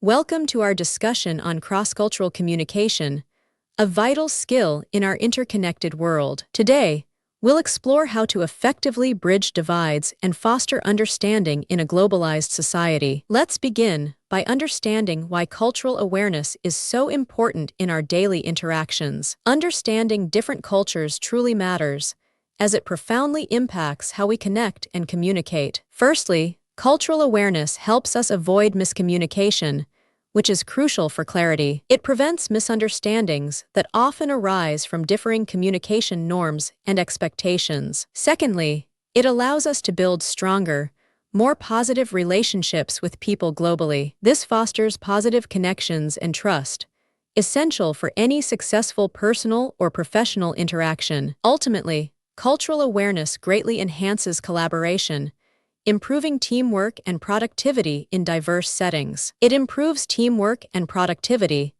Welcome to our discussion on cross-cultural communication, a vital skill in our interconnected world. Today, we'll explore how to effectively bridge divides and foster understanding in a globalized society. Let's begin by understanding why cultural awareness is so important in our daily interactions. Understanding different cultures truly matters, as it profoundly impacts how we connect and communicate. Firstly, cultural awareness helps us avoid miscommunication, which is crucial for clarity. It prevents misunderstandings that often arise from differing communication norms and expectations. Secondly, it allows us to build stronger, more positive relationships with people globally. This fosters positive connections and trust, essential for any successful personal or professional interaction. Ultimately, cultural awareness greatly enhances collaboration, improving teamwork and productivity in diverse settings. It improves teamwork and productivity,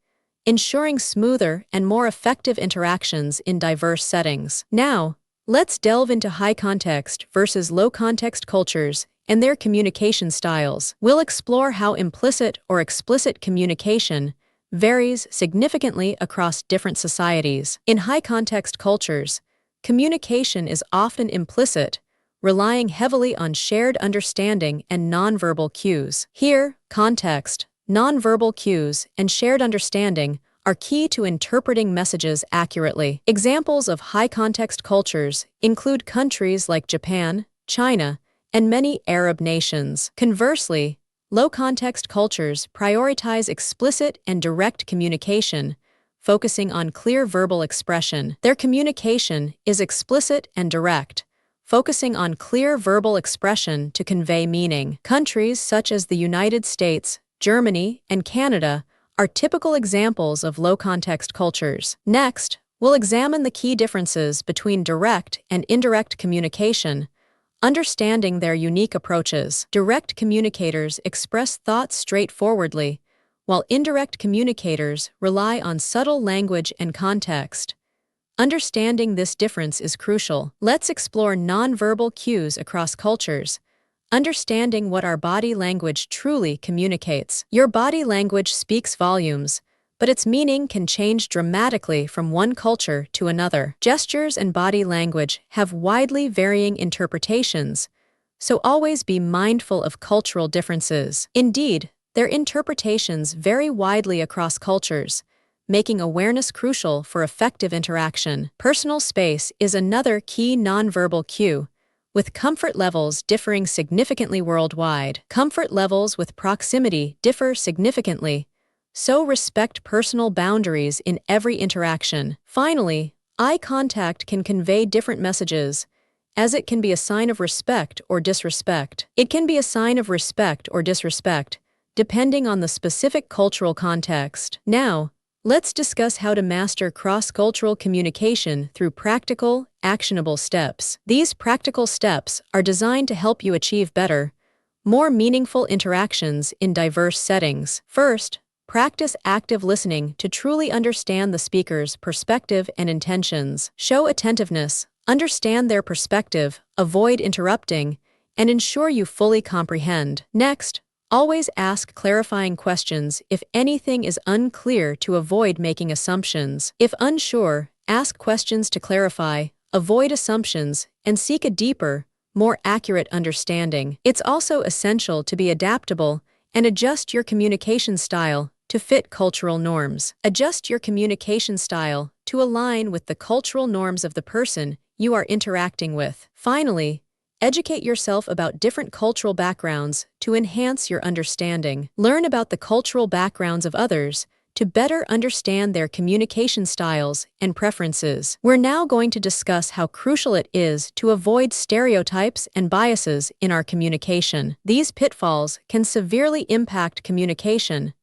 ensuring smoother and more effective interactions in diverse settings. Now, let's delve into high-context versus low-context cultures and their communication styles. We'll explore how implicit or explicit communication varies significantly across different societies. In high-context cultures, communication is often implicit, relying heavily on shared understanding and nonverbal cues. Here, context, nonverbal cues, and shared understanding are key to interpreting messages accurately. Examples of high-context cultures include countries like Japan, China, and many Arab nations. Conversely, low-context cultures prioritize explicit and direct communication, focusing on clear verbal expression. Their communication is explicit and direct, focusing on clear verbal expression to convey meaning. Countries such as the United States, Germany, and Canada are typical examples of low-context cultures. Next, we'll examine the key differences between direct and indirect communication, understanding their unique approaches. Direct communicators express thoughts straightforwardly, while indirect communicators rely on subtle language and context. Understanding this difference is crucial. Let's explore nonverbal cues across cultures, understanding what our body language truly communicates. Your body language speaks volumes, but its meaning can change dramatically from one culture to another. Gestures and body language have widely varying interpretations, so always be mindful of cultural differences. Indeed, their interpretations vary widely across cultures, making awareness crucial for effective interaction. Personal space is another key nonverbal cue, with comfort levels differing significantly worldwide. Comfort levels with proximity differ significantly, so respect personal boundaries in every interaction. Finally, eye contact can convey different messages, as it can be a sign of respect or disrespect. It can be a sign of respect or disrespect, depending on the specific cultural context. Now, let's discuss how to master cross-cultural communication through practical, actionable steps. These practical steps are designed to help you achieve better, more meaningful interactions in diverse settings. First, practice active listening to truly understand the speaker's perspective and intentions. Show attentiveness, understand their perspective, avoid interrupting, and ensure you fully comprehend. Next, always ask clarifying questions if anything is unclear to avoid making assumptions. If unsure, ask questions to clarify, avoid assumptions, and seek a deeper, more accurate understanding. It's also essential to be adaptable and adjust your communication style to fit cultural norms. Adjust your communication style to align with the cultural norms of the person you are interacting with. Finally, educate yourself about different cultural backgrounds to enhance your understanding. Learn about the cultural backgrounds of others to better understand their communication styles and preferences. We're now going to discuss how crucial it is to avoid stereotypes and biases in our communication. These pitfalls can severely impact communication,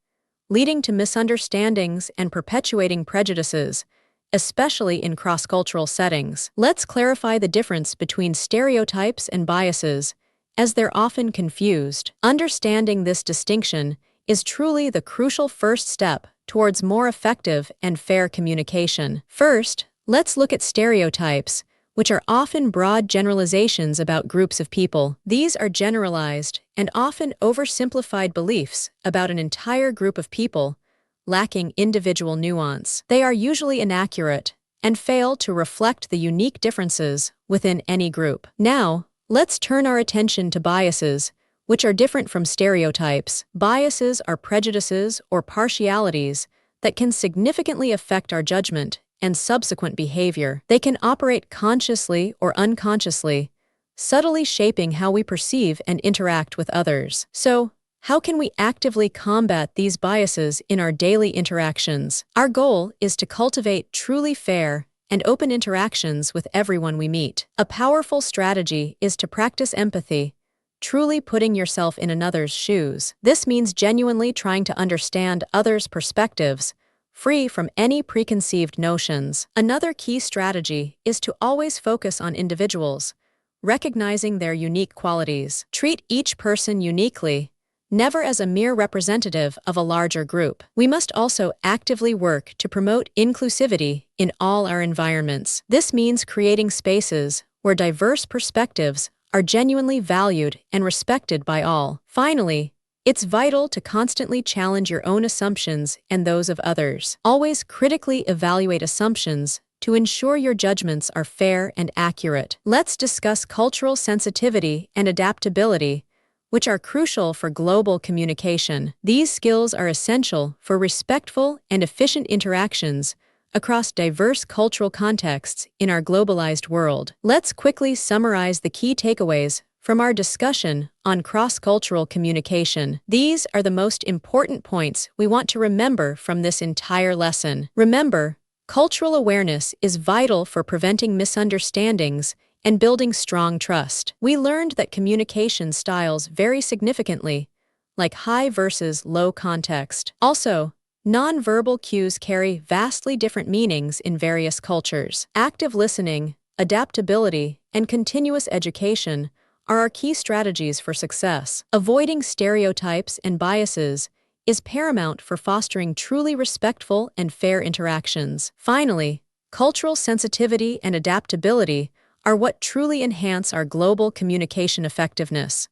leading to misunderstandings and perpetuating prejudices, especially in cross-cultural settings. Let's clarify the difference between stereotypes and biases, as they're often confused. Understanding this distinction is truly the crucial first step towards more effective and fair communication. First, let's look at stereotypes, which are often broad generalizations about groups of people. These are generalized and often oversimplified beliefs about an entire group of people, lacking individual nuance. They are usually inaccurate and fail to reflect the unique differences within any group. Now, let's turn our attention to biases, which are different from stereotypes. Biases are prejudices or partialities that can significantly affect our judgment and subsequent behavior. They can operate consciously or unconsciously, subtly shaping how we perceive and interact with others. So, how can we actively combat these biases in our daily interactions? Our goal is to cultivate truly fair and open interactions with everyone we meet. A powerful strategy is to practice empathy, truly putting yourself in another's shoes. This means genuinely trying to understand others' perspectives, free from any preconceived notions. Another key strategy is to always focus on individuals, recognizing their unique qualities. Treat each person uniquely, never as a mere representative of a larger group. We must also actively work to promote inclusivity in all our environments. This means creating spaces where diverse perspectives are genuinely valued and respected by all. Finally, it's vital to constantly challenge your own assumptions and those of others. Always critically evaluate assumptions to ensure your judgments are fair and accurate. Let's discuss cultural sensitivity and adaptability, which are crucial for global communication. These skills are essential for respectful and efficient interactions across diverse cultural contexts in our globalized world. Let's quickly summarize the key takeaways from our discussion on cross-cultural communication. These are the most important points we want to remember from this entire lesson. Remember, cultural awareness is vital for preventing misunderstandings and building strong trust. We learned that communication styles vary significantly, like high versus low context. Also, nonverbal cues carry vastly different meanings in various cultures. Active listening, adaptability, and continuous education are our key strategies for success. Avoiding stereotypes and biases is paramount for fostering truly respectful and fair interactions. Finally, cultural sensitivity and adaptability are what truly enhance our global communication effectiveness.